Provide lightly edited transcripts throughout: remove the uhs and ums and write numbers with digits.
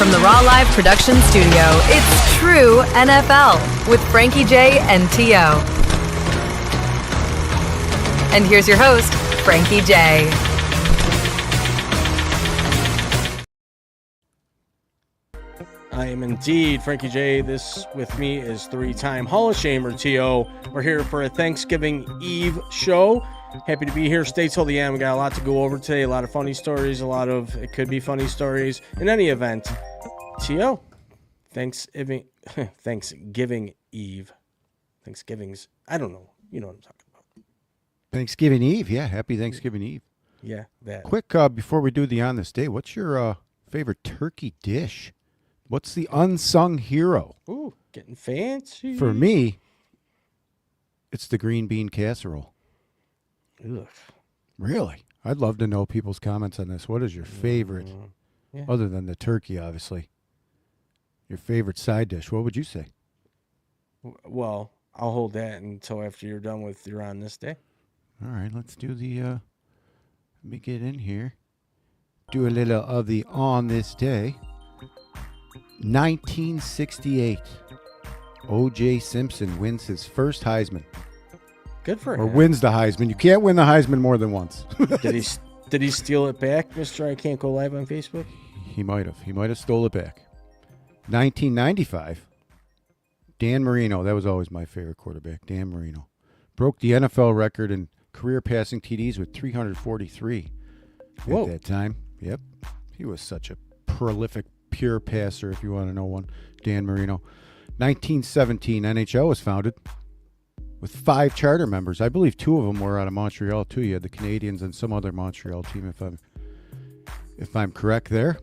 From the Raw Live production studio, it's True NFL with Frankie J and T.O. And here's your host, Frankie J. I am indeed Frankie J. This with me is three-time Hall of Shamer T.O. We're here for a Thanksgiving Eve show. Happy to be here. Stay till the end. We got a lot to go over today. A lot of funny stories. It could be funny stories. In any event, T.O. Thanksgiving Eve. Thanksgiving's. I don't know. You know what I'm talking about. Thanksgiving Eve. Yeah, happy Thanksgiving Eve. Yeah, that. Quick, before we do the On This Day, what's your favorite turkey dish? What's the unsung hero? Ooh, getting fancy. For me, it's the green bean casserole. Ugh. Really? I'd love to know people's comments on this. What is your favorite, other than the turkey, obviously? Your favorite side dish? What would you say? Well, I'll hold that until after you're done with your On This Day. All right, let's do the, let me get in here. Do a little of the On This Day. 1968. O.J. Simpson wins his first Heisman. Good for him. Or wins the Heisman. You can't win the Heisman more than once. Did he steal it back, Mr. I Can't Go Live on Facebook? He might have. He might have stole it back. 1995. Dan Marino. That was always my favorite quarterback. Dan Marino. Broke the NFL record in career passing TDs with 343 at that time. Yep. He was such a prolific, pure passer, if you want to know one. Dan Marino. 1917, NHL was founded with 5 charter members. I believe 2 of them were out of Montreal, too. You had the Canadiens and some other Montreal team, if I'm correct there.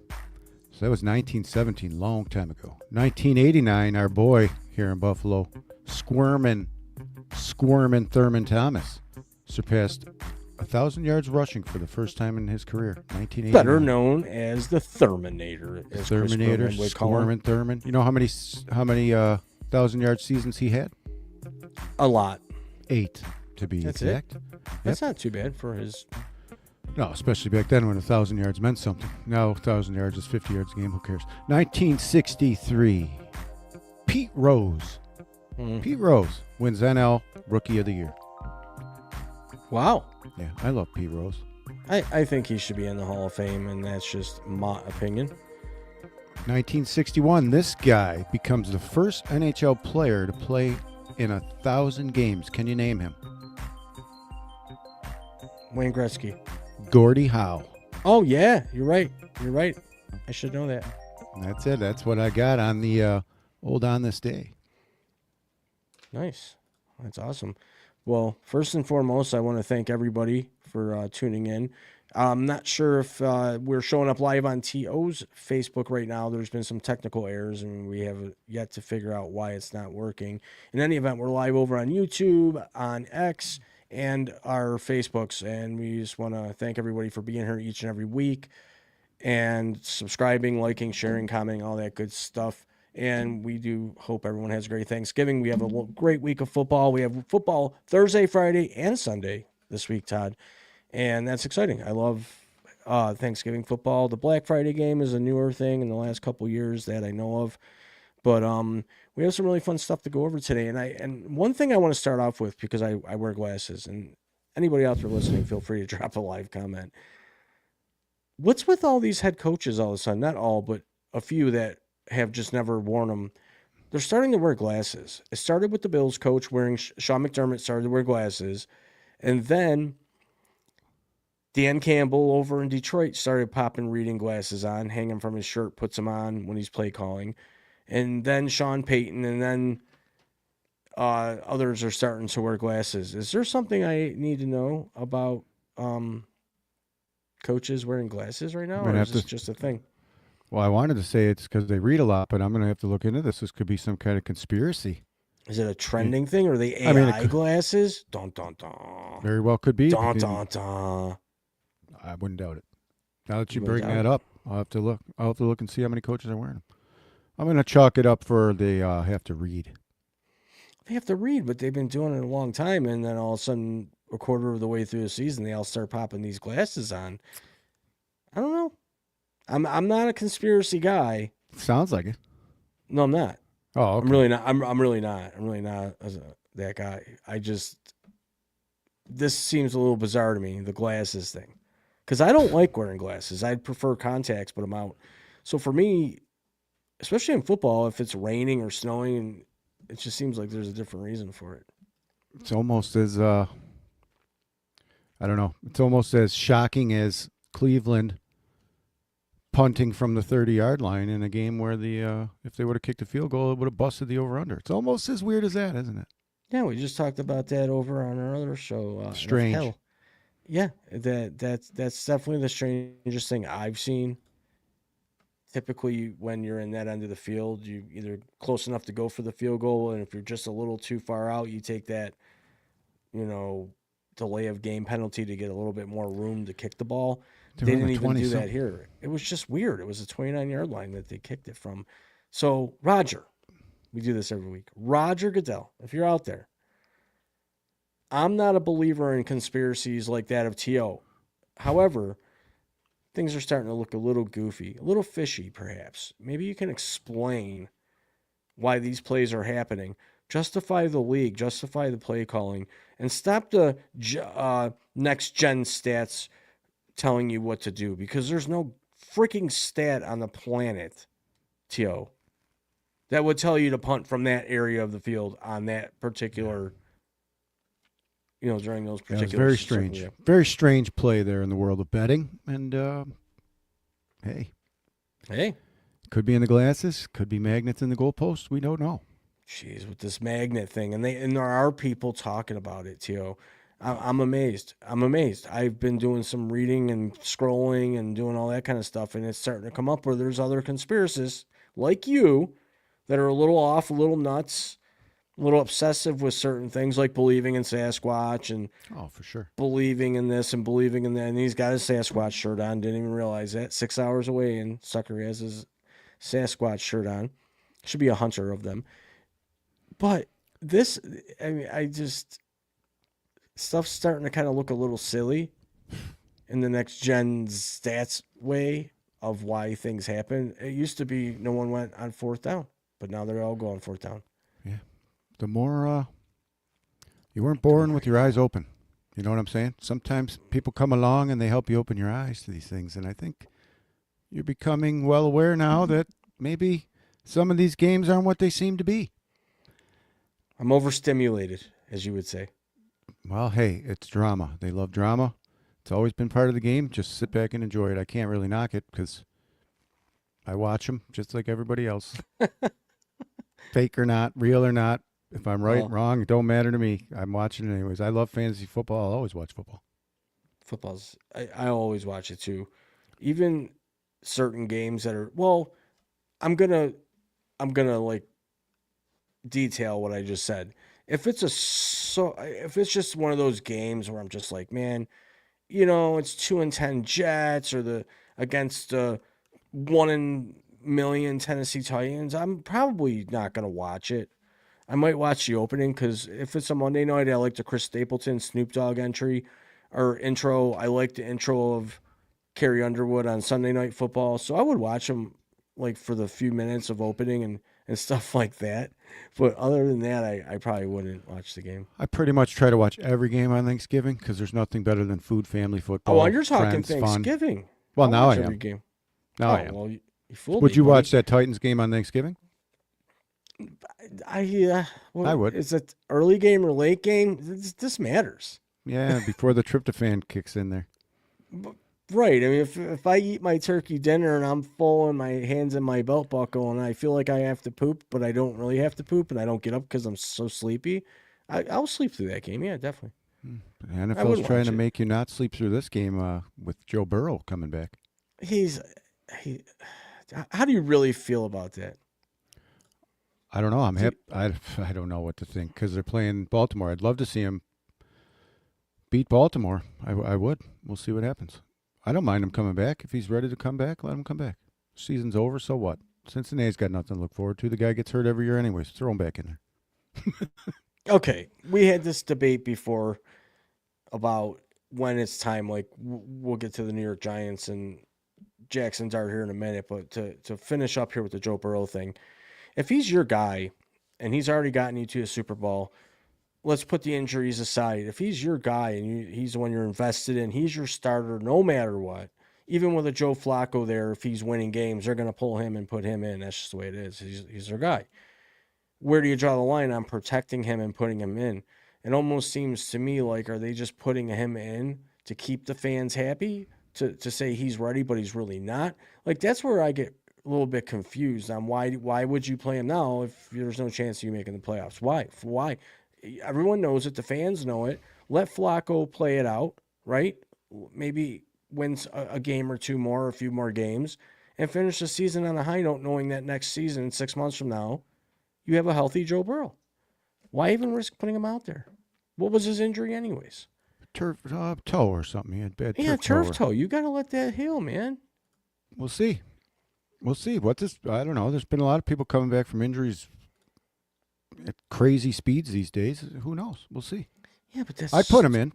So that was 1917, long time ago. 1989, our boy here in Buffalo, Squirmin' Thurman Thomas, surpassed 1,000 yards rushing for the first time in his career. 1989. Better known as the Thurminator. Squirmin' Thurman. You know how many 1,000-yard seasons he had? A lot. 8, to be exact. That's not too bad for his... No, especially back then when 1,000 yards meant something. Now 1,000 yards is 50 yards a game. Who cares? 1963. Pete Rose. Pete Rose wins NL Rookie of the Year. Wow. Yeah, I love Pete Rose. I think he should be in the Hall of Fame, and that's just my opinion. 1961. This guy becomes the first NHL player to play in 1,000 games. Can you name him? Wayne Gretzky. Gordie Howe. Oh, yeah. You're right. I should know that. That's it. That's what I got on the old On This Day. Nice. That's awesome. Well, first and foremost, I want to thank everybody for tuning in. I'm not sure if we're showing up live on TO's Facebook right now. There's been some technical errors, and we have yet to figure out why it's not working. In any event, we're live over on YouTube, on X, and our Facebooks, and we just want to thank everybody for being here each and every week and subscribing, liking, sharing, commenting, all that good stuff. And we do hope everyone has a great Thanksgiving. We have a great week of football. We have football Thursday, Friday, and Sunday this week, Todd. And that's exciting. I love Thanksgiving football. The Black Friday game is a newer thing in the last couple years that I know of. But we have some really fun stuff to go over today. And one thing I want to start off with, because I wear glasses, and anybody out there listening, feel free to drop a live comment. What's with all these head coaches all of a sudden? Not all, but a few that have just never worn them. They're starting to wear glasses. It started with the Bills coach wearing, Sean McDermott started to wear glasses. And then Dan Campbell over in Detroit started popping reading glasses on, hanging from his shirt, puts them on when he's play calling. And then Sean Payton, and then others are starting to wear glasses. Is there something I need to know about coaches wearing glasses right now, or is this just a thing? Well, I wanted to say it's because they read a lot, but I'm going to have to look into this. This could be some kind of conspiracy. Is it a trending thing, or are they AI glasses? Dun, dun, dun. Very well could be. Dun, dun, dun. I wouldn't doubt it. Now that you bring that up, I'll have to look. I'll have to look and see how many coaches are wearing them. I'm going to chalk it up for they have to read. They have to read, but they've been doing it a long time, and then all of a sudden, a quarter of the way through the season, they all start popping these glasses on. I don't know. I'm not a conspiracy guy, Sounds like it. No, I'm not. Oh, okay. I'm really not. I'm really not. I'm really not that guy. This seems a little bizarre to me, the glasses thing. Because I don't like wearing glasses. I'd prefer contacts, but I'm out. So for me, especially in football, if it's raining or snowing, it just seems like there's a different reason for it. It's almost as I don't know. It's almost as shocking as Cleveland punting from the 30-yard line in a game where if they would have kicked a field goal, it would have busted the over/under. It's almost as weird as that, isn't it? Yeah, we just talked about that over on our other show. Strange. NFL. Yeah, that's definitely the strangest thing I've seen. Typically, when you're in that end of the field, you either close enough to go for the field goal, and if you're just a little too far out, you take that, delay of game penalty to get a little bit more room to kick the ball. They didn't even do that here. It was just weird. It was a 29-yard line that they kicked it from. So, Roger, we do this every week. Roger Goodell, if you're out there, I'm not a believer in conspiracies like that of T.O. However, things are starting to look a little goofy, a little fishy, perhaps. Maybe you can explain why these plays are happening. Justify the league, justify the play calling, and stop the next-gen stats telling you what to do, because there's no freaking stat on the planet, T.O., that would tell you to punt from that area of the field on that particular, during those particular. It was very strange. Very strange play there in the world of betting. And, hey. Could be in the glasses. Could be magnets in the goalposts. We don't know. Jeez, with this magnet thing. And there are people talking about it, T.O. I'm amazed. I've been doing some reading and scrolling and doing all that kind of stuff, and it's starting to come up where there's other conspiracists like you that are a little off, a little nuts, a little obsessive with certain things, like believing in Sasquatch and for sure, believing in this and believing in that. And he's got his Sasquatch shirt on. Didn't even realize that. 6 hours away, and sucker has his Sasquatch shirt on. Should be a hunter of them. But this, stuff's starting to kind of look a little silly in the next gen stats way of why things happen. It used to be no one went on fourth down, but now they're all going fourth down. Yeah. The more you weren't born with your eyes open. You know what I'm saying? Sometimes people come along and they help you open your eyes to these things. And I think you're becoming well aware now that maybe some of these games aren't what they seem to be. I'm overstimulated, as you would say. Well, hey, it's drama. They love drama. It's always been part of the game. Just sit back and enjoy it. I can't really knock it because I watch them just like everybody else. Fake or not, real or not. If I'm right, wrong, it don't matter to me. I'm watching it anyways. I love fantasy football. I'll always watch football. I always watch it too. Even certain games that are, well, I'm gonna like detail what I just said. If it's just one of those games where I'm just like, man, it's 2-10 Jets or against 1-in-a-million Tennessee Titans, I'm probably not gonna watch it. I might watch the opening because if it's a Monday night, I like the Chris Stapleton Snoop Dogg intro. I like the intro of Carrie Underwood on Sunday Night Football, so I would watch them like for the few minutes of opening and stuff like that. But other than that, I probably wouldn't watch the game. I pretty much try to watch every game on Thanksgiving because there's nothing better than food, family, football. Oh, you're talking friends, Thanksgiving. Fun. Well, now I am. Every game. Now I am. Well, you fooled Would me, you buddy. watch that Titans game on Thanksgiving? I would. Is it early game or late game? This matters. Yeah, before the tryptophan kicks in there. Right. I mean, if I eat my turkey dinner and I'm full and my hand's in my belt buckle and I feel like I have to poop, but I don't really have to poop and I don't get up because I'm so sleepy, I'll sleep through that game. Yeah, definitely. The NFL's trying to make you not sleep through this game with Joe Burrow coming back. How do you really feel about that? I don't know. I'm happy. I don't know what to think because they're playing Baltimore. I'd love to see him beat Baltimore. I would. We'll see what happens. I don't mind him coming back. If he's ready to come back, let him come back. Season's over, so what? Cincinnati's got nothing to look forward to. The guy gets hurt every year anyways. Throw him back in there. Okay. We had this debate before about when it's time. Like, we'll get to the New York Giants and Jackson Dart here in a minute, but to finish up here with the Joe Burrow thing, if he's your guy and he's already gotten you to a Super Bowl, let's put the injuries aside. If he's your guy and he's the one you're invested in, he's your starter no matter what. Even with a Joe Flacco there, if he's winning games, they're going to pull him and put him in. That's just the way it is. He's their guy. Where do you draw the line on protecting him and putting him in? It almost seems to me like, are they just putting him in to keep the fans happy, to say he's ready, but he's really not? Like, that's where I get a little bit confused on why would you play him now if there's no chance of you making the playoffs? Why? Everyone knows it. The fans know it. Let Flacco play it out, right? Maybe wins a game or two more, a few more games, and finish the season on a high note, knowing that next season, 6 months from now, you have a healthy Joe Burrow. Why even risk putting him out there? What was his injury anyways? Turf toe or something. He had bad turf toe. You got to let that heal, man. We'll see. I don't know. There's been a lot of people coming back from injuries at crazy speeds these days. Who knows? We'll see. Yeah, but that's... I'd put him in.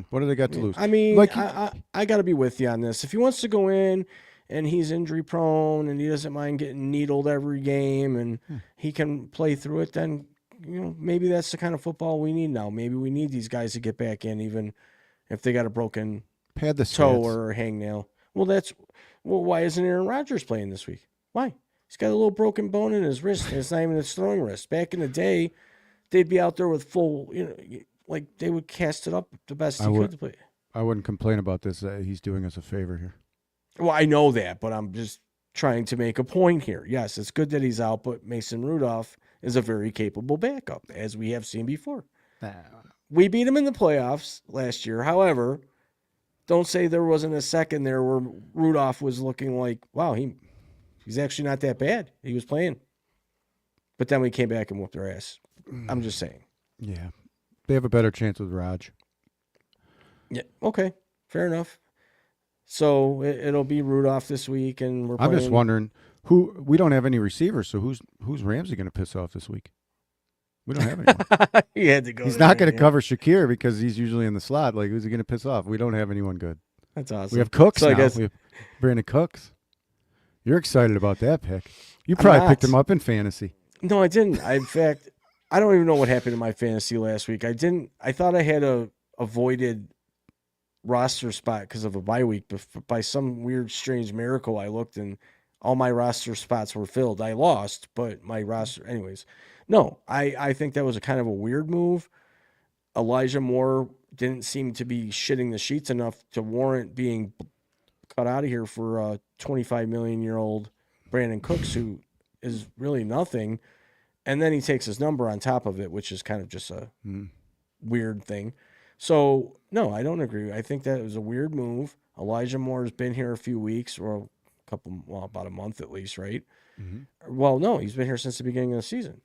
What do they got to lose? I mean, I got to be with you on this. If he wants to go in and he's injury prone and he doesn't mind getting needled every game and he can play through it, then, maybe that's the kind of football we need now. Maybe we need these guys to get back in, even if they got a broken toe or a hangnail. Well, why isn't Aaron Rodgers playing this week? Why? He's got a little broken bone in his wrist, and it's not even his throwing wrist. Back in the day, they'd be out there with full, like they would cast it up the best he could to play. I wouldn't complain about this. He's doing us a favor here. Well, I know that, but I'm just trying to make a point here. Yes, it's good that he's out, but Mason Rudolph is a very capable backup, as we have seen before. We beat him in the playoffs last year. However, don't say there wasn't a second there where Rudolph was looking like, wow, he's actually not that bad. He was playing. But then we came back and whooped their ass. I'm just saying. Yeah. They have a better chance with Raj. Yeah, okay. Fair enough. So it'll be Rudolph this week, and we're playing... I'm just wondering, we don't have any receivers, so who's Ramsey going to piss off this week? We don't have anyone. He had to go. He's not going to cover Shakir because he's usually in the slot. Like, who's he going to piss off? We don't have anyone good. That's awesome. We have Cooks now. I guess... We have Brandon Cooks. You're excited about that pick. You probably picked him up in fantasy. No, I didn't. In fact, I don't even know what happened in my fantasy last week. I thought I had a avoided roster spot because of a bye week, but by some weird, strange miracle, I looked and all my roster spots were filled. I lost, but my roster, anyways. No, I think that was a kind of a weird move. Elijah Moore didn't seem to be shitting the sheets enough to warrant being cut out of here for a 25 million-year-old Brandon Cooks, who is really nothing. And then he takes his number on top of it, which is kind of just a weird thing. So, no, I don't agree. I think that was a weird move. Elijah Moore's been here a few weeks, or about a month at least, right? Mm-hmm. Well, no, he's been here since the beginning of the season.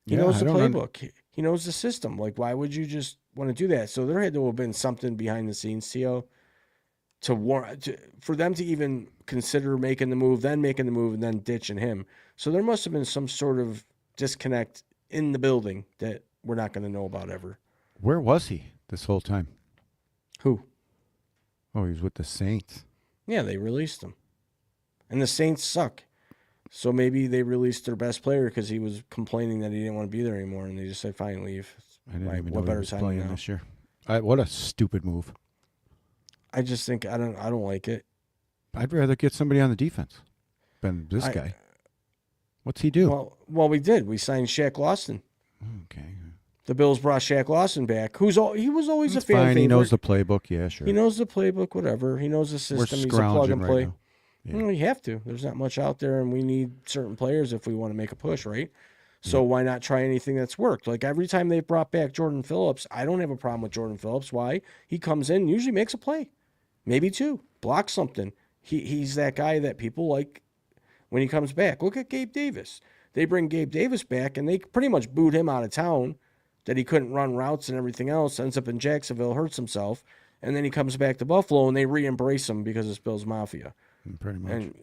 He knows the playbook. He knows the system. Like, why would you just want to do that? So there had to have been something behind the scenes, Theo, for them to even consider making the move, then making the move, and then ditching him. So there must have been some sort of disconnect in the building that we're not going to know about ever. Where was he this whole time? Who? Oh, he was with the Saints. Yeah, they released him. And the Saints suck. So maybe they released their best player because he was complaining that he didn't want to be there anymore, and they just said, fine, leave. I didn't even know he was playing this year. What a stupid move. I just think I don't like it. I'd rather get somebody on the defense than this guy. What's he do? Well, we did. We signed Shaq Lawson. Okay. The Bills brought Shaq Lawson back, he was always a fan fine. favorite. He knows the playbook. Yeah, sure. He knows the playbook, whatever. He knows the system. He's a plug and play. Right now. You have to. There's not much out there, and we need certain players if we want to make a push, right? So why not try anything that's worked? Like every time they brought back Jordan Phillips, I don't have a problem with Jordan Phillips. Why? He comes in, usually makes a play. Maybe two. Blocks something. He's that guy that people like when he comes back. Look at Gabe Davis. They bring Gabe Davis back, and they pretty much booed him out of town that he couldn't run routes and everything else, ends up in Jacksonville, hurts himself, and then he comes back to Buffalo, and they re-embrace him because it's Bills Mafia. Pretty much. And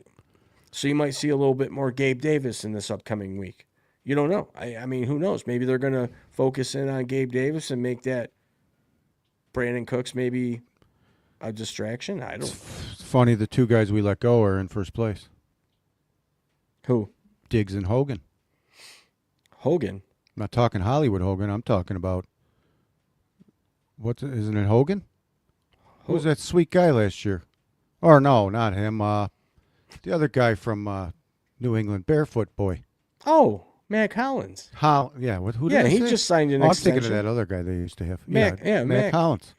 so you might see a little bit more Gabe Davis in this upcoming week. You don't know. I mean, who knows? Maybe they're going to focus in on Gabe Davis and make that Brandon Cooks maybe a distraction. I don't know. Funny, the two guys we let go are in first place. Who? Diggs and Hogan. Hogan. I'm not talking Hollywood Hogan. I'm talking about isn't it Hogan? Who was that sweet guy last year? Or no, not him. The other guy from New England, Barefoot Boy. Oh, Matt Collins. Yeah, who did Yeah, I he say? just signed an I'm extension. thinking of that other guy they used to have. Matt Matt Collins.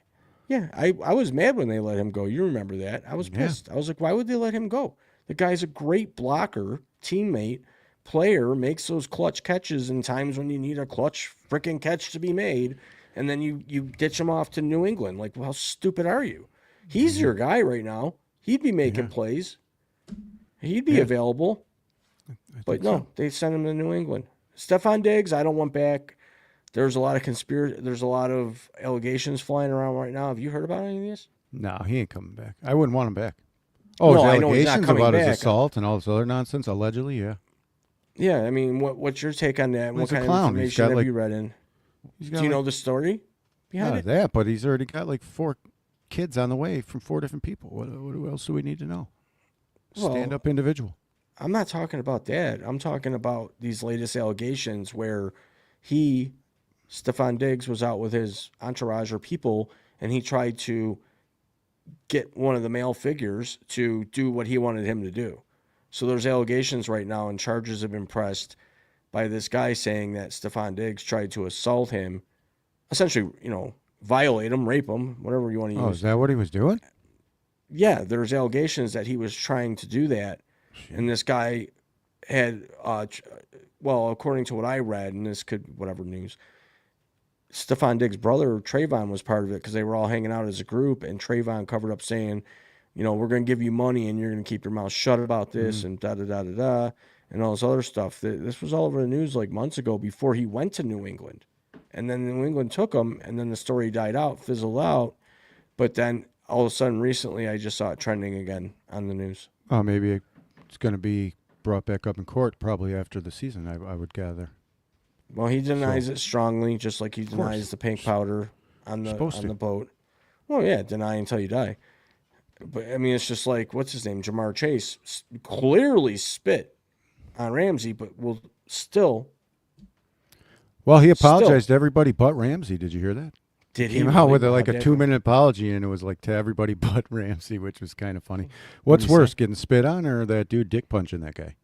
Yeah, I was mad when they let him go. You remember that? I was pissed. I was like, why would they let him go? The guy's a great blocker, teammate, player, makes those clutch catches in times when you need a clutch freaking catch to be made, and then you ditch him off to New England. Like, well, how stupid are you? He's your guy right now. He'd be making plays. He'd be available. But no, they sent him to New England. Stephon Diggs, I don't want back. There's a lot of There's a lot of allegations flying around right now. Have you heard about any of these? No, he ain't coming back. I wouldn't want him back. Oh, No, his I know he's not allegations coming about back. his assault and all this other nonsense, allegedly, yeah. Yeah, I mean, what's your take on that? Well, what he's a kind clown. of He's information got, have like- you read in? He's Do you know the story behind it? that, but he's already got like 4 kids on the way from 4 different people. What else do we need to know? Stand up individual. I'm not talking about that. I'm talking about these latest allegations where Stephon Diggs, was out with his entourage or people, and he tried to get one of the male figures to do what he wanted him to do. So there's allegations right now, and charges have been pressed by this guy saying that Stephon Diggs tried to assault him, essentially, violate him, rape him, whatever you want to use. Oh, is that what he was doing? Yeah, there's allegations that he was trying to do that. And this guy had, according to what I read, and this could, whatever news, Stephon Diggs' brother, Trayvon, was part of it because they were all hanging out as a group, and Trayvon covered up saying, we're going to give you money and you're going to keep your mouth shut about this and da-da-da-da-da and all this other stuff. This was all over the news like months ago before he went to New England. And then New England took him, and then the story died out, fizzled out. But then all of a sudden recently I just saw it trending again on the news. Oh, maybe it's going to be brought back up in court probably after the season, I would gather. Well, he denies it strongly, just like he denies the pink powder on the boat. Well, yeah, deny until you die. But, I mean, it's just like, what's his name? Jamar Chase clearly spit on Ramsey, but will still. Well, he apologized to everybody but Ramsey. Did you hear that? Did he came out with a 2-minute apology, and it was like to everybody but Ramsey, which was kind of funny. What's worse, getting spit on or that dude dick punching that guy?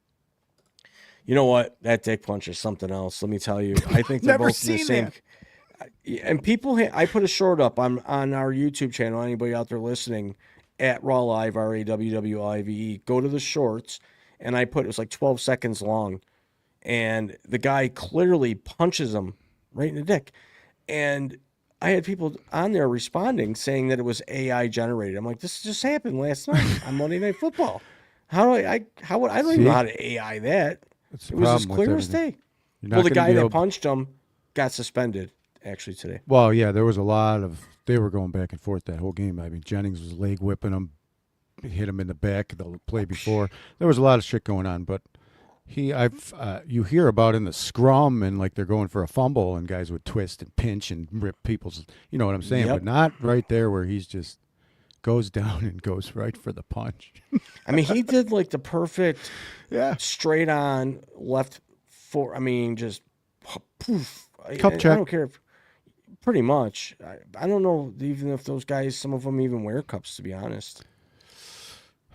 You know what? That dick punch is something else. Let me tell you. I think they're both in the same. And people, I put a short up on our YouTube channel. Anybody out there listening, at Raw Live, RAWWLIVE, go to the shorts, and it was like 12 seconds long, and the guy clearly punches him right in the dick, and I had people on there responding saying that it was AI generated. I'm like, this just happened last night on Monday Night Football. I don't even know how to AI that. It was as clear as day. Well, the guy that punched him got suspended actually today. Well, yeah, there was a lot of. They were going back and forth that whole game. I mean, Jennings was leg whipping him, hit him in the back the play before. There was a lot of shit going on, but you hear about in the scrum and like they're going for a fumble and guys would twist and pinch and rip people's. You know what I'm saying? Yep. But not right there where he's just goes down and goes right for the punch. I mean, he did like the perfect, straight on left foot. I mean, just poof. Cup check. I don't care if. Pretty much. I don't know even if those guys, some of them even wear cups, to be honest.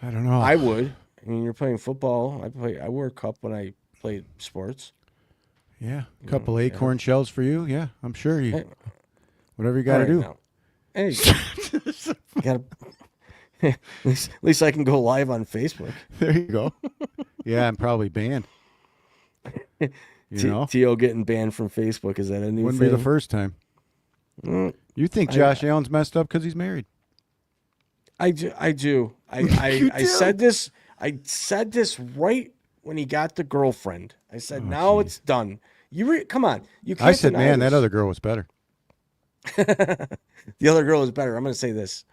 I don't know. I would. I mean, you're playing football. I wear a cup when I play sports. Yeah. A couple acorn shells for you. Yeah, I'm sure you. Whatever you got to do. Now. Hey, at least I can go live on Facebook. There you go. Yeah, I'm probably banned. T.O. getting banned from Facebook. Is that a new Wouldn't thing? be the first time. You think Josh Allen's messed up because he's married? I do. I said this. I said this right when he got the girlfriend. I said, now it's done. Come on. You can't. I said, man, this. that other girl was better. The other girl is better. I'm going to say this.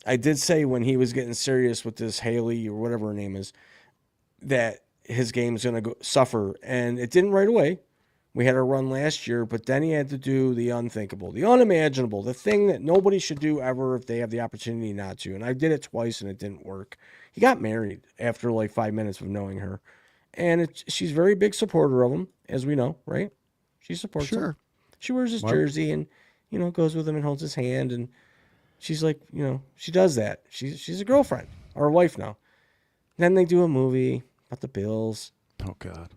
I did say when he was getting serious with this Haley or whatever her name is, that his game's going to suffer, and it didn't right away. We had a run last year, but then he had to do the unthinkable, the unimaginable, the thing that nobody should do ever if they have the opportunity not to. And I did it twice and it didn't work. He got married after like 5 minutes of knowing her. And she's a very big supporter of him, as we know, right? She supports him. She wears his jersey and, goes with him and holds his hand. And she's like, she does that. She's a girlfriend or a wife now. Then they do a movie about the Bills. Oh, God.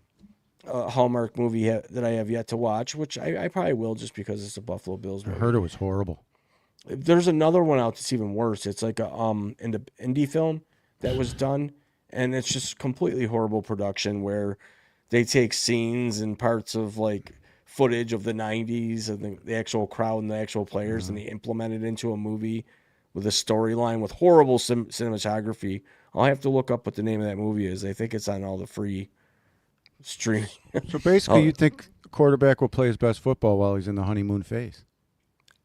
A Hallmark movie that I have yet to watch, which I probably will just because it's a Buffalo Bills movie. I heard it was horrible. There's another one out that's even worse. It's like a indie film that was done, and it's just completely horrible production where they take scenes and parts of like footage of the 90s and the actual crowd and the actual players, and they implement it into a movie with a storyline with horrible cinematography. I'll have to look up what the name of that movie is. I think it's on all the free streaming. So basically, you think the quarterback will play his best football while he's in the honeymoon phase?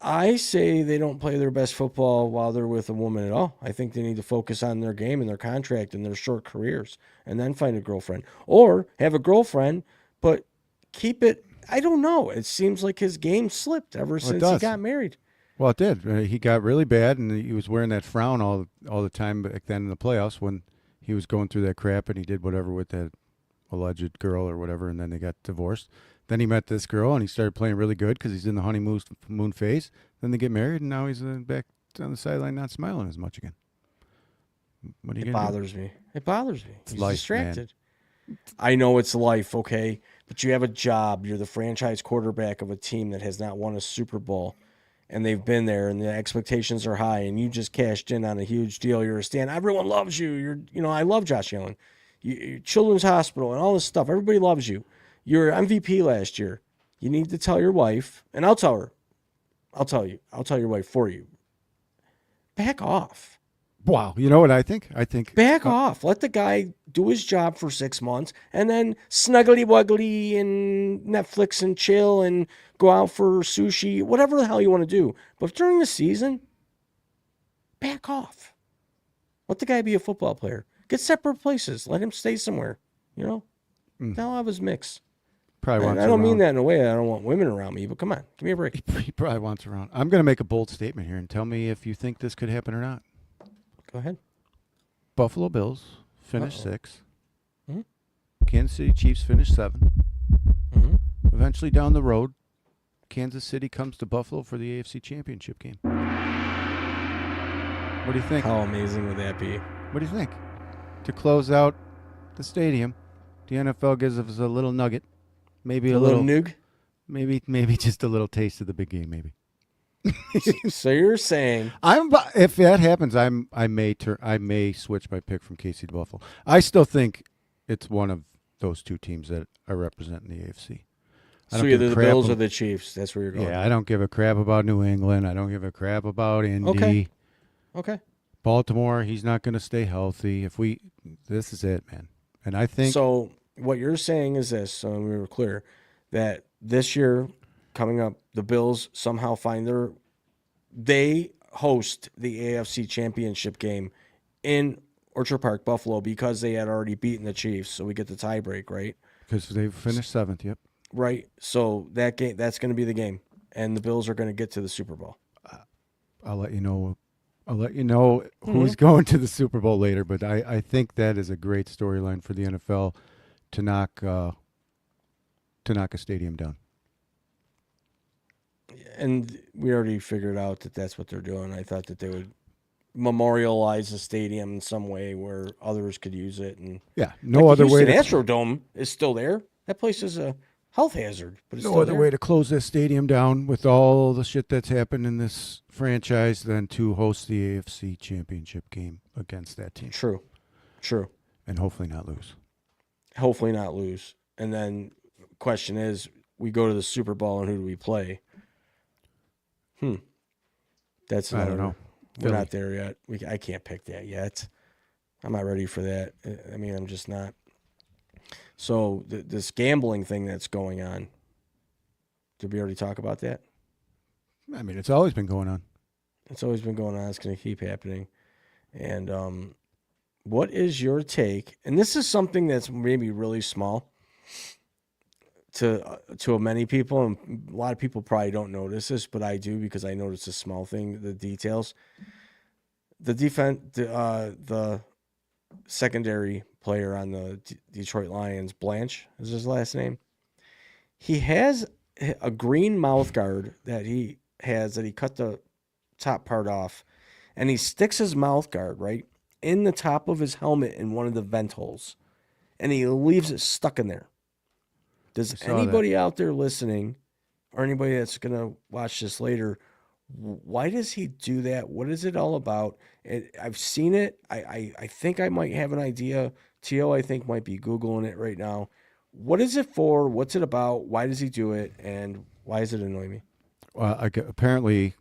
I say they don't play their best football while they're with a woman at all. I think they need to focus on their game and their contract and their short careers and then find a girlfriend. Or have a girlfriend, but keep it. I don't know. It seems like his game slipped ever since he got married. Well, it did. He got really bad, and he was wearing that frown all the time back then in the playoffs when he was going through that crap, and he did whatever with that alleged girl or whatever, and then they got divorced. Then he met this girl, and he started playing really good because he's in the honeymoon phase. Then they get married, and now he's back on the sideline not smiling as much again. What are you gonna do? It bothers me. He's life, distracted. Man. I know it's life, okay? But you have a job. You're the franchise quarterback of a team that has not won a Super Bowl, and they've been there, and the expectations are high, and you just cashed in on a huge deal. You're a stand. Everyone loves you. I love Josh Allen. Children's Hospital and all this stuff. Everybody loves you. You're MVP last year. You need to tell your wife, and I'll tell her. I'll tell you. I'll tell your wife for you. Back off. Wow. You know what I think? Back off. Let the guy do his job for 6 months and then snuggly wuggly and Netflix and chill and go out for sushi, whatever the hell you want to do. But during the season, back off. Let the guy be a football player. Get separate places. Let him stay somewhere. They'll have his mix. Probably wants I don't around. mean that in a way I don't want women around me, but come on. Give me a break. He probably wants around. I'm going to make a bold statement here and tell me if you think this could happen or not. Go ahead. Buffalo Bills finish 6th. Mm-hmm. Kansas City Chiefs finish 7th. Mm-hmm. Eventually down the road, Kansas City comes to Buffalo for the AFC Championship game. What do you think? How amazing would that be? What do you think? To close out the stadium, the NFL gives us a little nugget. Maybe a little nug? Maybe just a little taste of the big game, maybe. So you're saying if that happens, I may switch my pick from KC to Buffalo. I still think it's one of those two teams that are representing the AFC. So either the Bills or the Chiefs. That's where you're going. Yeah, I don't give a crap about New England. I don't give a crap about Indy. Okay. Baltimore, he's not going to stay healthy. This is it, man. And I think so. What you're saying is this, so we were clear, that this year coming up, the Bills somehow they host the AFC Championship game in Orchard Park, Buffalo, because they had already beaten the Chiefs, so we get the tie break, right? Because they finished 7th, yep. Right. So that's going to be the game, and the Bills are going to get to the Super Bowl. I'll let you know. Who's going to the Super Bowl later, but I think that is a great storyline for the NFL to knock a stadium down. And we already figured out that that's what they're doing. I thought that they would memorialize the stadium in some way where others could use it. And no other way. The Astrodome is still there. That place is a health hazard, but it's no still other there. way to close this stadium down with all the shit that's happened in this franchise than to host the AFC Championship game against that team. True. And hopefully not lose. And then question is, we go to the Super Bowl and who do we play? That's I don't know. We're not there yet. I can't pick that yet. I'm not ready for that. I mean, I'm just not. So this gambling thing that's going on, did we already talk about that? I mean, it's always been going on. It's always been going on. It's going to keep happening. And what is your take? And this is something that's maybe really small. to many people, and a lot of people probably don't notice this, but I do because I notice the small thing, the details. The the secondary player on the Detroit Lions, Blanche is his last name. He has a green mouth guard that he cut the top part off, and he sticks his mouth guard right in the top of his helmet in one of the vent holes, and he leaves it stuck in there. Does anybody out there listening, or anybody that's gonna watch this later, why does he do that? What is it all about? I've seen it. I think I might have an idea. Tio, I think, might be Googling it right now. What is it for? What's it about? Why does he do it? And why does it annoy me? Well, apparently,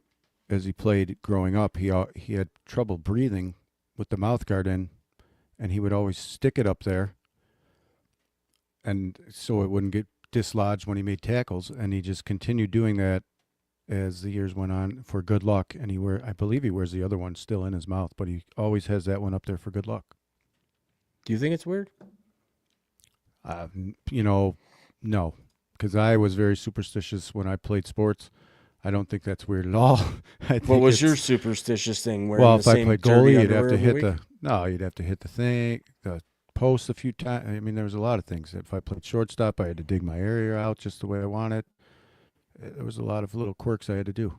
as he played growing up, he had trouble breathing with the mouth guard in, and he would always stick it up there, and so it wouldn't get dislodged when he made tackles. And he just continued doing that as the years went on for good luck. And I believe he wears the other one still in his mouth, but he always has that one up there for good luck. Do you think it's weird? No, because I was very superstitious when I played sports. I don't think that's weird at all. What was your superstitious thing? Well, if I played goalie, you'd have to hit the post a few times. I mean, there was a lot of things. If I played shortstop, I had to dig my area out just the way I wanted. There was a lot of little quirks I had to do.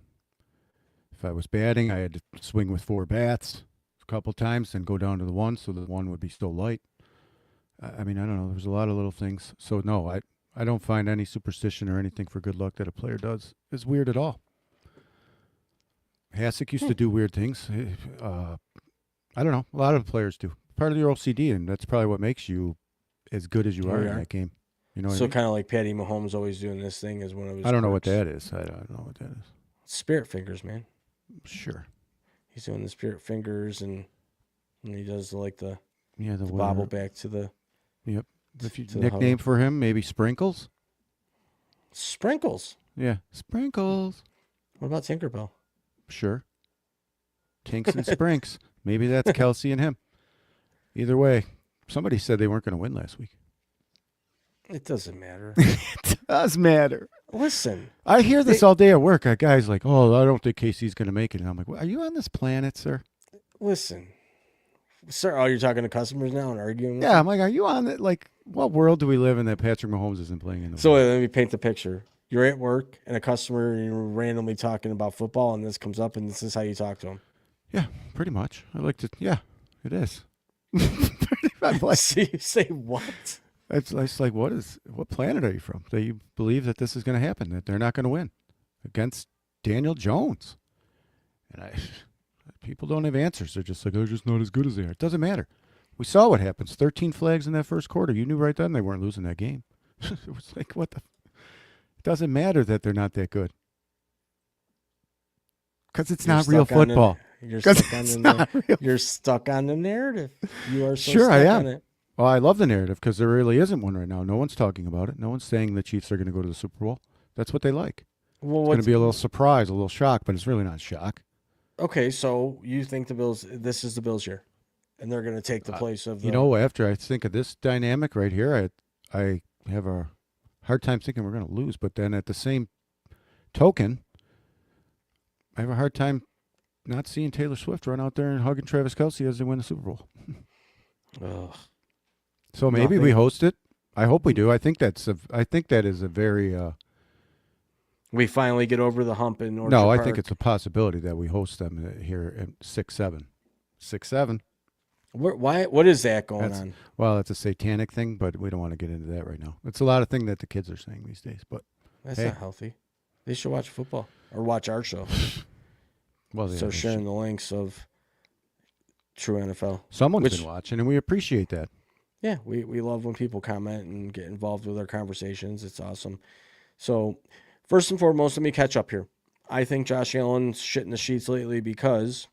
If I was batting, I had to swing with 4 bats a couple times and go down to the 1 so the 1 would be still light. I mean, I don't know. There was a lot of little things. So, no, I don't find any superstition or anything for good luck that a player does is weird at all. Hasek used to do weird things. I don't know. A lot of players do. Part of your OCD, and that's probably what makes you as good as you are in that game. You know what I mean? Kind of like Patty Mahomes always doing this thing as one of his I don't know what quirks. that is. I don't know what that is. Spirit fingers, man. Sure. He's doing the spirit fingers, and he does the the bobble back to the. Yep. If you nickname for him, maybe Sprinkles. Sprinkles. Yeah, Sprinkles. What about Tinkerbell? Sure. Tinks and Sprinks. Maybe that's Kelsey and him. Either way, somebody said they weren't going to win last week. It doesn't matter. It does matter. Listen. I hear this all day at work. A guy's like, oh, I don't think KC's going to make it. And I'm like, well, are you on this planet, sir? Listen. Sir, you're talking to customers now and arguing with them? I'm like, are you on it? Like, what world do we live in that Patrick Mahomes isn't playing in? So let me paint the picture. You're at work and a customer and you're randomly talking about football and this comes up and this is how you talk to them. Yeah, pretty much. I like to, it is. So you say what? It's like, what planet are you from? That you believe that this is going to happen, that they're not going to win against Daniel Jones. And people don't have answers. They're just like, they're just not as good as they are. It doesn't matter. We saw what happens. 13 flags in that first quarter. You knew right then they weren't losing that game. It was like, it doesn't matter that they're not that good. Because it's not real football. You're stuck on the narrative. You are so sure stuck I am. on it. Well, I love the narrative because there really isn't one right now. No one's talking about it. No one's saying the Chiefs are going to go to the Super Bowl. That's what they like. Well, it's going to be a little surprise, a little shock, but it's really not shock. Okay, so you think this is the Bills' year, and they're going to take the place of the... after I think of this dynamic right here, I have a hard time thinking we're going to lose, but then at the same token, I have a hard time not seeing Taylor Swift run out there and hugging Travis Kelce as they win the Super Bowl. Ugh. So maybe we host it. I hope we do. I think that is a very... we finally get over the hump in Orchard No, I Park. think it's a possibility that we host them here at 6-7. 6-7. Why? What is that going on? Well, it's a satanic thing, but we don't want to get into that right now. It's a lot of things that the kids are saying these days, but that's not healthy. They should watch football or watch our show. Well, so sharing the links of True NFL. Someone's been watching, and we appreciate that. Yeah, we love when people comment and get involved with our conversations. It's awesome. So, first and foremost, let me catch up here. I think Josh Allen's shitting the sheets lately because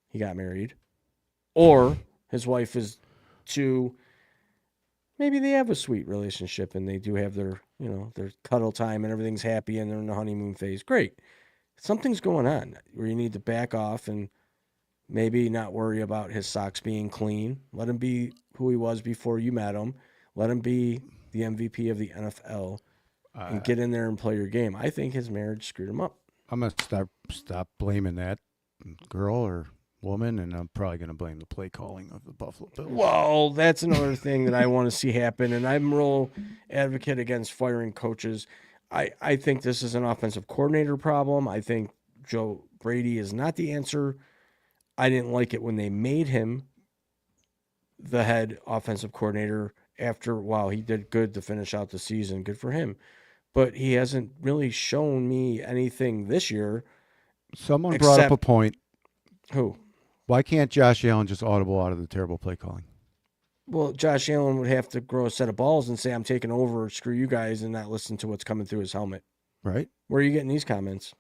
he got married. Or his wife is too... Maybe they have a sweet relationship and they do have their cuddle time and everything's happy and they're in the honeymoon phase. Great. Something's going on where you need to back off and maybe not worry about his socks being clean. Let him be who he was before you met him. Let him be the MVP of the NFL. and get in there and play your game. I think his marriage screwed him up. I'm going to stop blaming that girl or woman, and I'm probably going to blame the play calling of the Buffalo Bills. Well, that's another thing that I want to see happen, and I'm real advocate against firing coaches. I think this is an offensive coordinator problem. I think Joe Brady is not the answer. I didn't like it when they made him the head offensive coordinator after, wow, he did good to finish out the season. Good for him. But he hasn't really shown me anything this year. Someone brought up a point. Who? Why can't Josh Allen just audible out of the terrible play calling? Well, Josh Allen would have to grow a set of balls and say, I'm taking over, screw you guys, and not listen to what's coming through his helmet. Right. Where are you getting these comments?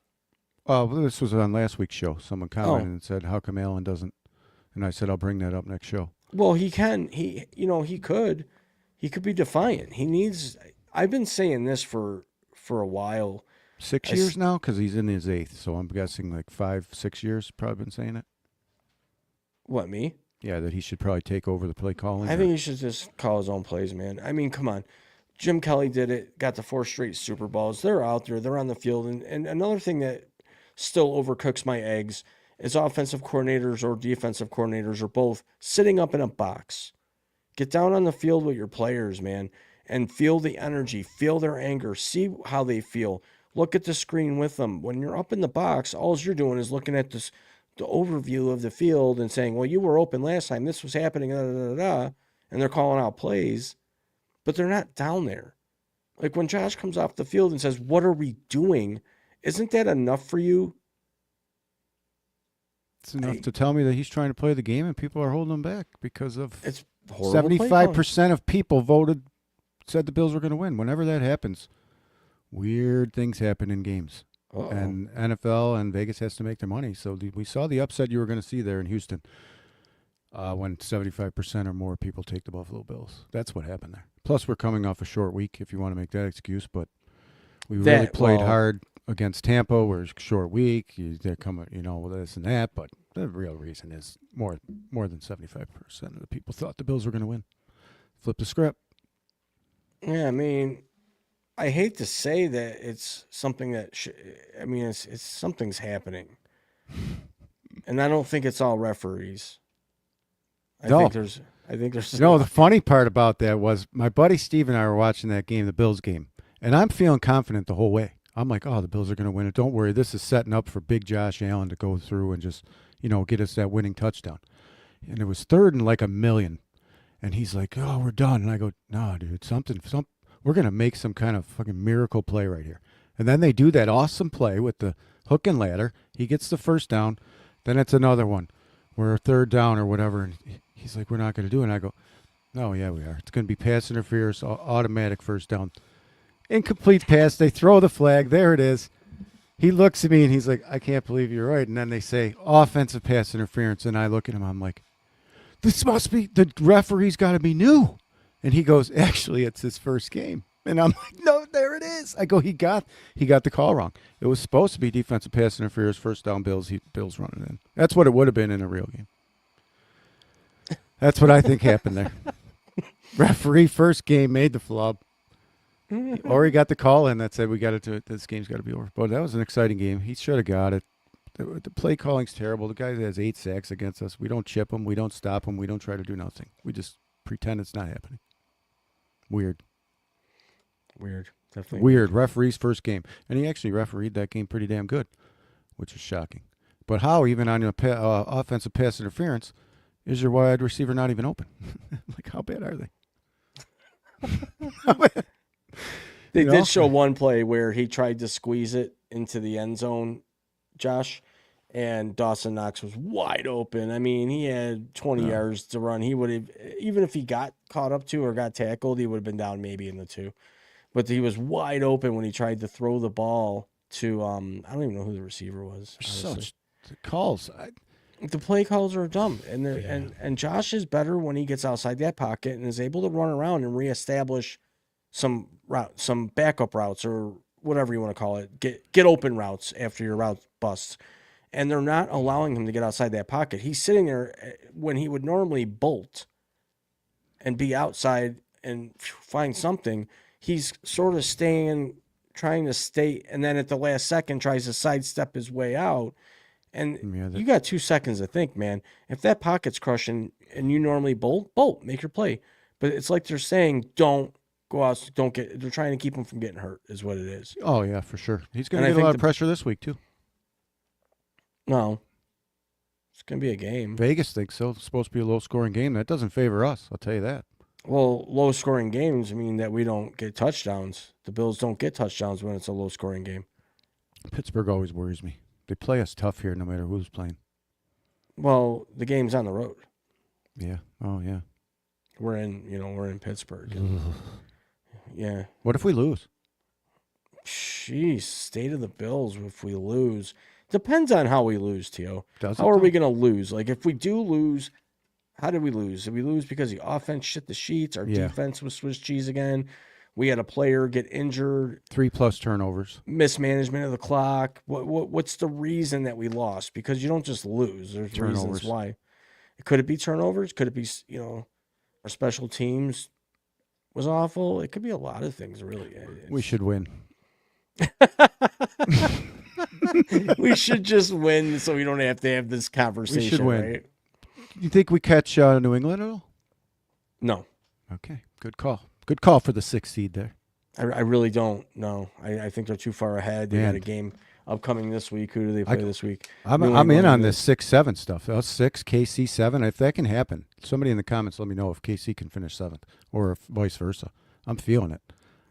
Oh, well, this was on last week's show. Someone commented and said, how come Allen doesn't? And I said, I'll bring that up next show. Well, he can. He could. He could be defiant. He needs. I've been saying this for a while. 6 years now? Because he's in his 8th. So I'm guessing like 5-6 years, probably been saying it. What, me? Yeah, that he should probably take over the play calling. I think he should just call his own plays, man. I mean, come on. Jim Kelly did it, got the 4 straight Super Bowls. They're out there. They're on the field. And another thing that still overcooks my eggs is offensive coordinators or defensive coordinators are both sitting up in a box. Get down on the field with your players, man, and feel the energy, feel their anger, see how they feel. Look at the screen with them. When you're up in the box, all you're doing is looking at the overview of the field and saying, well, you were open last time. This was happening, and they're calling out plays, but they're not down there. Like when Josh comes off the field and says, what are we doing? Isn't that enough for you? It's enough to tell me that he's trying to play the game and people are holding him back because of it's 75% of people said the Bills were going to win. Whenever that happens, weird things happen in games. Uh-oh. And NFL and Vegas has to make their money. So we saw the upset you were going to see there in Houston when 75% or more people take the Buffalo Bills. That's what happened there. Plus, we're coming off a short week, if you want to make that excuse, but we really played hard against Tampa. We're a short week. They're coming, with this and that, but the real reason is more than 75% of the people thought the Bills were going to win. Flip the script. Yeah, I mean, I hate to say that it's something that it's something's happening, and I don't think it's all referees. I think there's. The funny part about that was my buddy Steve and I were watching that game, the Bills game, and I'm feeling confident the whole way. I'm like, oh, the Bills are going to win it. Don't worry, this is setting up for big Josh Allen to go through and just get us that winning touchdown. And it was 3rd and like a million, and he's like, oh, we're done. And I go, no, dude, we're going to make some kind of fucking miracle play right here. And then they do that awesome play with the hook and ladder. He gets the first down. Then it's another one. We're 3rd down or whatever. And he's like, we're not going to do it. And I go, no, yeah, we are. It's going to be pass interference, automatic first down. Incomplete pass. They throw the flag. There it is. He looks at me and he's like, I can't believe you're right. And then they say offensive pass interference. And I look at him. I'm like, this must be, the referee's got to be new. And he goes, actually, it's his first game. And I'm like, no, there it is. I go, he got the call wrong. It was supposed to be defensive pass interference, first down Bills. Bills running in. That's what it would have been in a real game. That's what I think happened there. Referee first game made the flub. Or he got the call in that said we got to do it. This game's got to be over. But that was an exciting game. He should have got it. The play calling's terrible. The guy has 8 sacks against us. We don't chip him. We don't stop him. We don't try to do nothing. We just pretend it's not happening. Weird. Definitely. Weird. Referee's first game. And he actually refereed that game pretty damn good, which is shocking. But how, even on your offensive pass interference, is your wide receiver not even open? Like, how bad are they? They did show one play where he tried to squeeze it into the end zone, Josh, and Dawson Knox was wide open. I mean, he had 20 yards to run. He would have, even if he got caught up to or got tackled, he would have been down maybe in the 2. But he was wide open when he tried to throw the ball to, I don't even know who the receiver was. Such calls. The play calls are dumb. And Josh is better when he gets outside that pocket and is able to run around and reestablish some backup routes or whatever you want to call it. Get open routes after your route busts. And they're not allowing him to get outside that pocket. He's sitting there when he would normally bolt and be outside and find something. He's sort of staying trying to stay, and then at the last second tries to sidestep his way out. And you got 2 seconds to think, man. If that pocket's crushing and you normally bolt, make your play. But it's like they're saying, don't go out, they're trying to keep him from getting hurt, is what it is. Oh, yeah, for sure. He's going to get a lot of pressure this week, too. No. It's going to be a game. Vegas thinks so. It's supposed to be a low-scoring game. That doesn't favor us, I'll tell you that. Well, low-scoring games mean that we don't get touchdowns. The Bills don't get touchdowns when it's a low-scoring game. Pittsburgh always worries me. They play us tough here no matter who's playing. Well, the game's on the road. Yeah. Oh, yeah. We're in Pittsburgh. Yeah. What if we lose? Jeez, state of the Bills if we lose. Depends on how we lose, Tio. How are we going to lose? Like, if we do lose, how did we lose? Did we lose because the offense shit the sheets? Our defense was Swiss cheese again? We had a player get injured. 3+ turnovers. Mismanagement of the clock. What's the reason that we lost? Because you don't just lose. There's reasons why. Could it be turnovers? Could it be, our special teams was awful? It could be a lot of things, really. We should win. We should just win so we don't have to have this conversation. We should win. Right? You think we catch New England at all? No. Okay, good call. Good call for the 6th seed there. I really don't. No, I think they're too far ahead. They got a game upcoming this week. Who do they play this week? I'm in on this 6-7 stuff. Us 6, KC 7. If that can happen, somebody in the comments let me know if KC can finish 7th or if vice versa. I'm feeling it.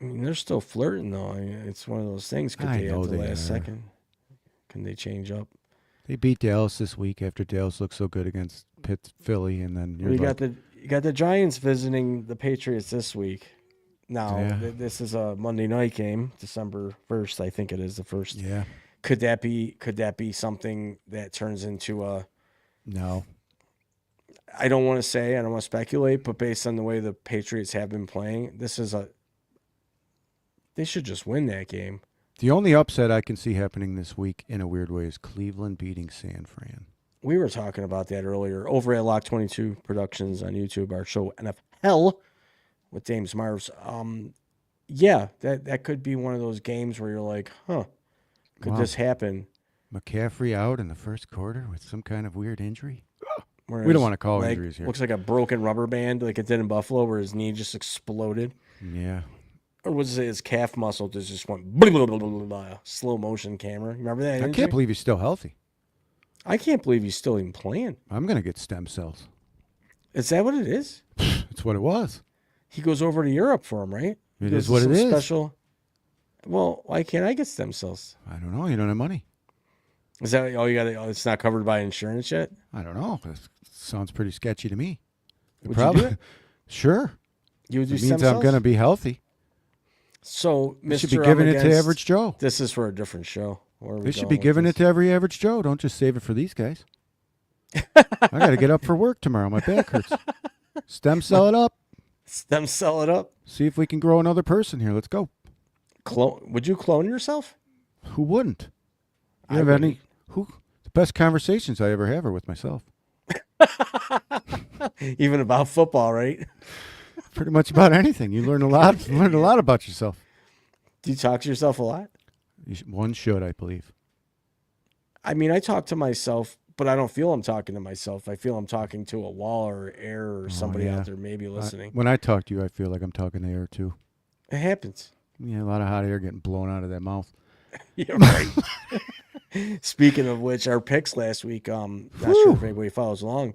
I mean, they're still flirting though. It's one of those things. Could they at the last second? Can they change up? They beat Dallas this week after Dallas looked so good against Philly, and then you got the Giants visiting the Patriots this week. Now this is a Monday night game, December 1st. I think it is the first. Yeah. Could that be something that turns into a? No. I don't want to say. I don't want to speculate, but based on the way the Patriots have been playing, they should just win that game. The only upset I can see happening this week in a weird way is Cleveland beating San Fran. We were talking about that earlier over at Lock 22 Productions on YouTube, our show NFL with James Marves. Yeah, that could be one of those games where you're like, could this happen? McCaffrey out in the first quarter with some kind of weird injury? Where we don't want to call injuries here. Looks like a broken rubber band like it did in Buffalo where his knee just exploded. Yeah. Or was it his calf muscle just went blah, blah, blah, blah, blah, slow motion camera? Remember that? I can't believe he's still healthy. I can't believe he's still even playing. I'm going to get stem cells. Is that what it is? That's what it was. He goes over to Europe for him, right? It is what it is. Special. Well, why can't I get stem cells? I don't know. You don't have money. Is that all you got? It's not covered by insurance yet? I don't know. It sounds pretty sketchy to me. Would you do it? Sure. You would do it stem means cells? I'm going to be healthy. So, Mr. They should be giving it to average Joe. This is for a different show. They should be giving it to every average Joe. Don't just save it for these guys. I got to get up for work tomorrow. My back hurts. Stem cell it up. Stem cell it up. See if we can grow another person here. Let's go. Would you clone yourself? Who wouldn't? You have any? The best conversations I ever have are with myself. Even about football, right? Pretty much about anything. You learn a lot. Learn a lot about yourself. Do you talk to yourself a lot? One should, I believe. I mean, I talk to myself, but I don't feel I'm talking to myself. I feel I'm talking to a wall or air or somebody out there maybe listening. When I talk to you, I feel like I'm talking to air too. It happens. Yeah, a lot of hot air getting blown out of that mouth. Yeah, right. Speaking of which, our picks last week, not sure if anybody follows along.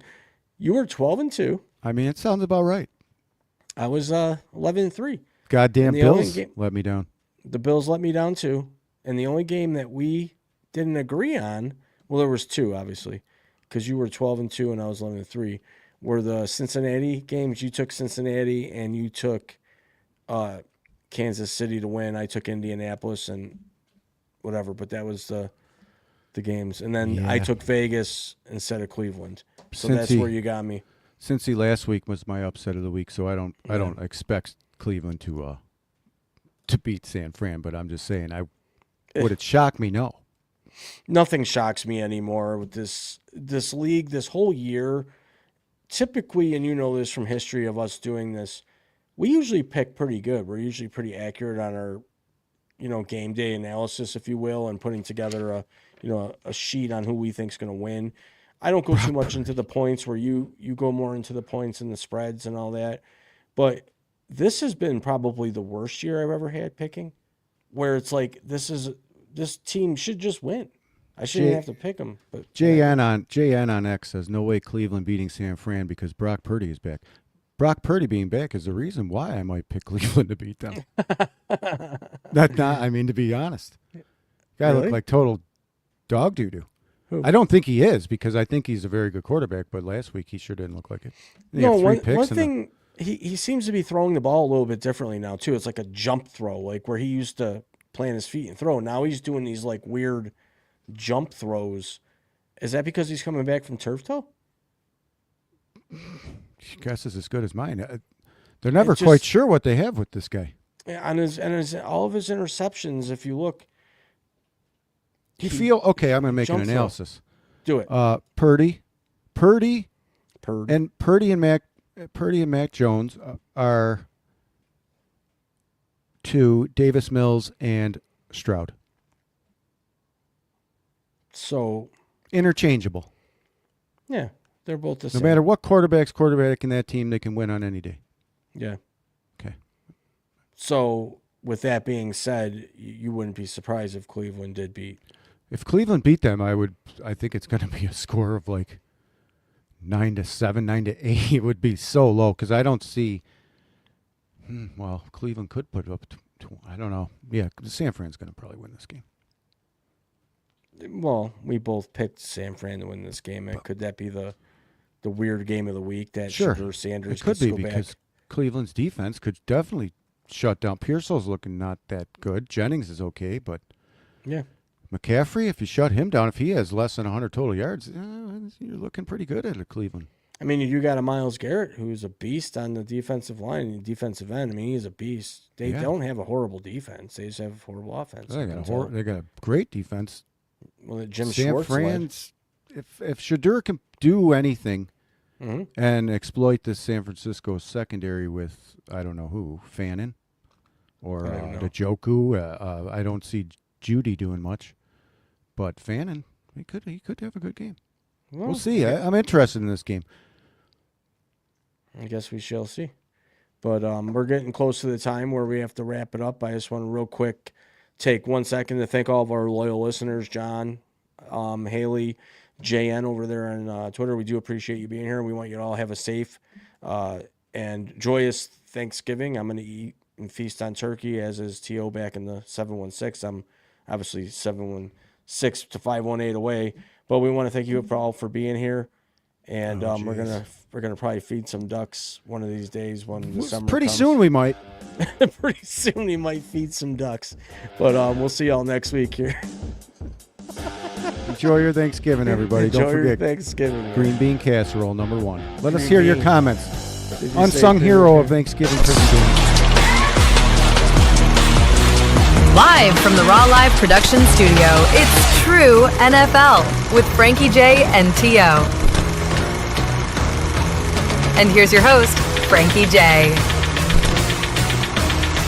You were 12-2. I mean, it sounds about right. I was 11-3. Goddamn Bills let me down. The Bills let me down too. And the only game that we didn't agree on, well, there was two, obviously, because you were 12-2 and I was 11-3, were the Cincinnati games. You took Cincinnati and you took Kansas City to win. I took Indianapolis and whatever, but that was the games. And then I took Vegas instead of Cleveland. So that's where you got me. Cincy last week was my upset of the week, so I don't expect Cleveland to beat San Fran, but I'm just saying, would it shock me? No. Nothing shocks me anymore with this league, this whole year. Typically, and you know this from history of us doing this, we usually pick pretty good. We're usually pretty accurate on game day analysis, if you will, and putting together a sheet on who we think's going to win. I don't go too much into the points where you go more into the points and the spreads and all that. But this has been probably the worst year I've ever had picking, where it's like this team should just win. I shouldn't have to pick them. But JN on X says no way Cleveland beating San Fran because Brock Purdy is back. Brock Purdy being back is the reason why I might pick Cleveland to beat them. To be honest, guy Really? looked like total dog doo-doo. Who? I don't think he is because I think he's a very good quarterback, but last week he sure didn't look like it. One thing, he seems to be throwing the ball a little bit differently now, too. It's like a jump throw, like where he used to plant his feet and throw. Now he's doing these like weird jump throws. Is that because he's coming back from turf toe? Guess is as good as mine. They're never quite sure what they have with this guy. On all of his interceptions, if you look. Okay, I'm going to make an analysis. Do it. Purdy and Mac Jones are to Davis Mills and Stroud. So interchangeable. Yeah, they're both the same. No matter what quarterback's in that team, they can win on any day. Yeah. Okay. So with that being said, you wouldn't be surprised if Cleveland did beat. If Cleveland beat them, I think it's going to be a score of like 9-7, 9-8. It would be so low because I don't see. Well, Cleveland could put up. I don't know. Yeah, San Fran's going to probably win this game. Well, we both picked San Fran to win this game. And could that be the weird game of the week that Shedeur Sanders it could be go because back? Cleveland's defense could definitely shut down. Pearsall's looking not that good. Jennings is okay, but yeah. McCaffrey, if you shut him down, if he has less than 100 total yards, you're looking pretty good at Cleveland. I mean, you got a Myles Garrett who's a beast on the defensive line and defensive end. I mean, he's a beast. They don't have a horrible defense. They just have a horrible offense. They got a great defense. Well, Jim San Schwartz Fran's, if Shedeur can do anything and exploit this San Francisco secondary with, I don't know who, Fannin or Njoku. I don't see Judy doing much. But Fannin, he could have a good game. We'll see. I'm interested in this game. I guess we shall see. But we're getting close to the time where we have to wrap it up. I just want to real quick take 1 second to thank all of our loyal listeners, John, Haley, JN over there on Twitter. We do appreciate you being here. We want you to all have a safe and joyous Thanksgiving. I'm going to eat and feast on turkey, as is T.O. back in the 716. I'm obviously 716 to 518 away. But we want to thank you all for being here. And we're gonna probably feed some ducks one of these days when the summer Pretty comes. soon we might. Pretty soon we might feed some ducks. But we'll see y'all next week here. Enjoy your Thanksgiving, everybody. Enjoy Don't forget your Thanksgiving. green bean casserole, #1. Let us Green hear your bean. comments. Did you Unsung say hero of Thanksgiving turkey game. Live from the Raw Live production studio, it's True NFL with Frankie J and T.O. And here's your host, Frankie J.